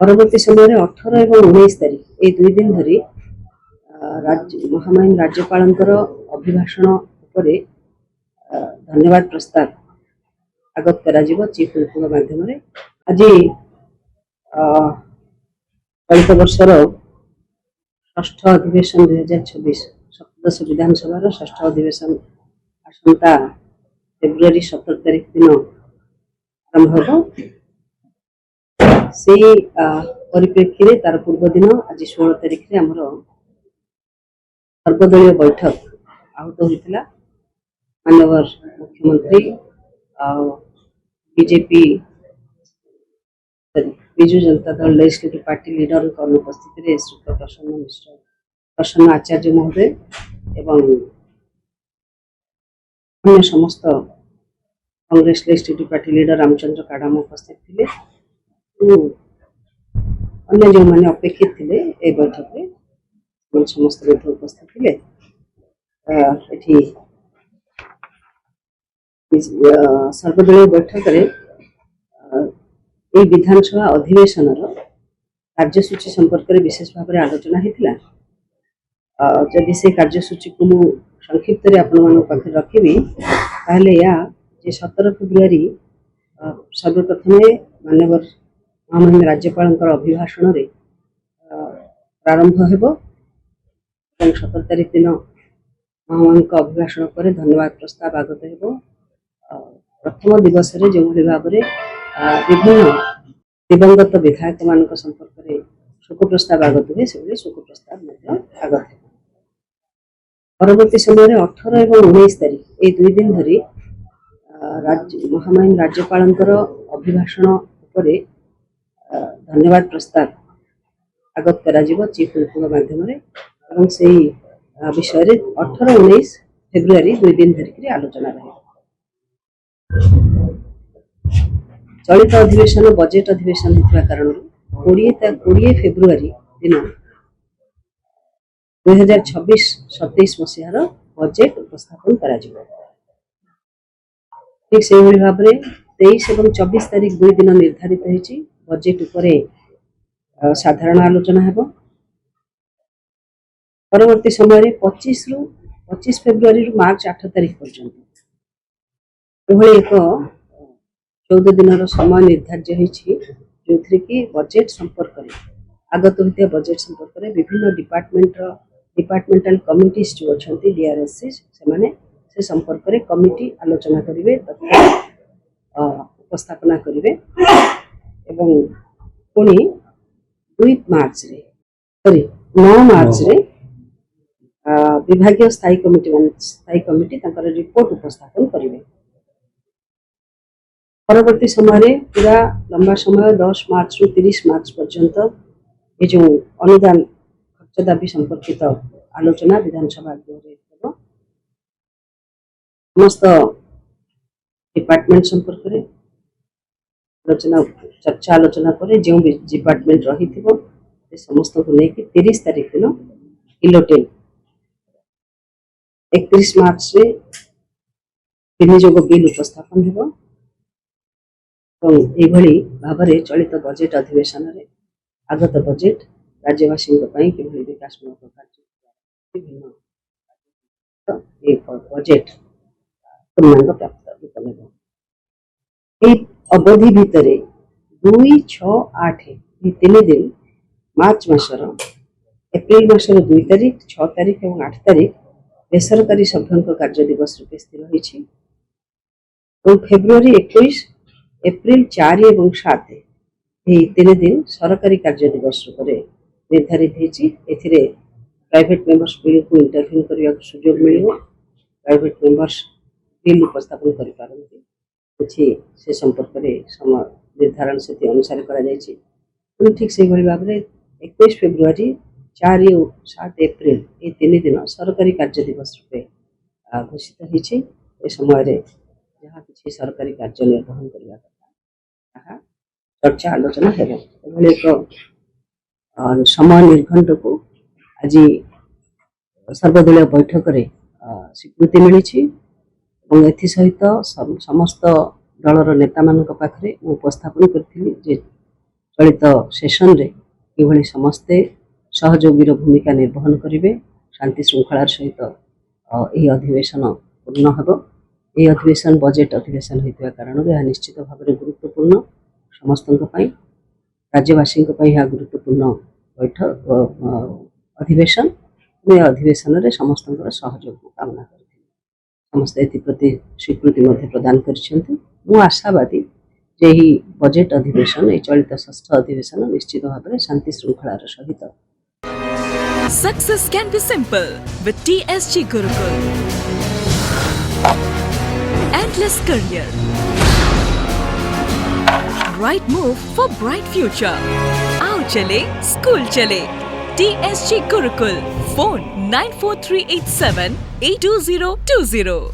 परवर्ती समय 18 और 19 तारीख ये 2 दिन धरी महामहिम राज्यपाल अभिभाषण उपरे धन्यवाद प्रस्ताव आगत करा चीफ व्हिप माध्यम आज चलित वर्षर षष्ठ अधिवेशन 2026 सप्तदश विधानसभा षष्ठ अधिवेशन आसंता फेब्रुआरी 17 तारीख दिन आरंभ हो से परिप्रेक्षी तार पूर्व दिन आज 16 तारीख में आमर सर्वदलीय बैठक आहूत होता मानवर मुख्यमंत्री BJP Biju Janata Dal legislative party leader अनुपस्थित श्री प्रसन्न मिश्र प्रसन्न आचार्य महोदय एवं अन्य समस्त Congress legislative party leader Ramchandra Kadam उपस्थित थे अन्य जो मैंने अपेक्षित थे ए बैठक में समस्त उपस्थित थे सर्वदलीय बैठक ये विधानसभा अधिवेशन कार्यसूची संपर्क में विशेष भाव में आलोचना होता जदि से कार्यसूची को संक्षिप्त पाखे रखी या 17 फेब्रुआरी सर्वप्रथम मानवर महामहिम राज्यपाल अभिभाषण प्रारंभ हो 17 तारीख दिन महामहिम अभिभाषण पर धन्यवाद प्रस्ताव आगत हो प्रथम दिवस जो भाव में विभिन्न दिवंगत विधायक मान संपर्क में शोक प्रस्ताव आगत हुए से शोक प्रस्ताव आगत है परवर्ती समय 18 और 19 तारीख ये 2 दिन धरी महामहिम राज्यपाल अभिभाषण उपरे धन्यवाद प्रस्ताव आगत करा चीफ व्हिप माध्यम से विषय 18-19 फेब्रुआरी 2 दिन धरिक आलोचना रहे चलित अधिवेशन बजेट अधिवेशन होता कारण 20 फेब्रुआरी दिन 2026-27 मसीहार बजेट उपस्थापन करा ठीक से भाव में 23 और 24 तारीख 2 दिन निर्धारित होती बजेट उपरे साधारण आलोचना है परवर्ती समय 25 फेब्रुआरी मार्च 8 तारीख पर्यंत एक 14 दिन समय निर्धार्य होती जो थी कि बजेट संपर्क में आगत होता बजेट संपर्क में विभिन्न डिपार्टमेंटाल कमिटीज जो अच्छा डीआरएससी से संपर्क में कमिटी आलोचना करेंगे तथा उपस्थापना करेंगे पुणी 2 मार्च सॉरी 9 मार्च रे विभागीय स्थायी कमिटी रिपोर्ट उपस्थापन करेंगे परवर्ती समय पूरा लंबा समय 10 मार्च रु 30 मार्च पर्यंत ये जो अनुदान खर्च दाबी संपर्कित आलोचना विधानसभा समस्त डिपार्टमेंट संपर्क में आलोचना चर्चा आलोचना पर जो डिपार्टमेंट रही समस्त को लेकिन 30 तारीख दिन इलोटेल 31 मार्च में विनियोग बिल उपस्थापन हो भाव में चलित बजेट अधिवेशन आगत बजेट राज्यवासी कि विकासमूलक कार्य विभिन्न बजेट पूर्णांग प्राप्त अवधि भितर 2, 6, 8 ये 3 दिन मार्च मासर एप्रिल मासर 2 तारीख 6 तारीख और 8 तारीख बेसरकारी सभ्यों कार्य दिवस रूपे स्थिर होती फेब्रुआरी 21 एप्रिल 4 और 7 ये 3 दिन सरकारी कार्य दिवस रूप निर्धारित होती प्राइवेट मेंबर्स बिल को इंटरव्यू करने सुजोग मिल प्राइवेट मेंबर्स बिल उपस्थापन करें से संपर्क में समय निर्धारण से अनुसार कर ठीक से भाव में 21 फेब्रुआरी 4 और 7 एप्रिल ये 3 दिन सरकारी कार्य दिवस रूपे घोषित होती समय जहाँ किसी सरकारी कार्य निर्वहन करने कथा चर्चा आलोचना है एक समय निर्घंट को आज सर्वदलीय बैठक में स्वीकृति मिली सहित समस्त दलर नेता मान पाखे उपस्थापन करी चलित सेशन रे किभଳି ସମସ୍ତେ ସହଯୋଗୀର ଭୂମିକା ନିର୍ବହନ କରିବେ ଶାନ୍ତି ଶୃଙ୍ଖଳାର ସହିତ ଏହି ଅଧିବେଶନ ପୂର୍ଣ୍ଣ ହେବ। ଏହି ଅଧିବେଶନ ବଜେଟ୍ ଅଧିବେଶନ ହୋଇଥିବା କାରଣରୁ ଏହା ନିଶ୍ଚିତ ଭାବରେ ଗୁରୁତ୍ୱପୂର୍ଣ୍ଣ ସମସ୍ତଙ୍କ ପାଇଁ राज्यवासी गुरुत्वपूर्ण बैठक अधिवेशन अधिवेशन में समस्त सहयोग कामना कर समस्त एप्रति स्वीकृति प्रदान कर आशावादी जे ही बजेट अधिवेशन ये चलित षष्ठ अधिवेशन निश्चित भाव में शांति श्रृंखलार सहित Success can be simple with TSG Gurukul. Endless career. Right move for bright future. Aao chale, school chale. TSG Gurukul. Phone 94387 82020.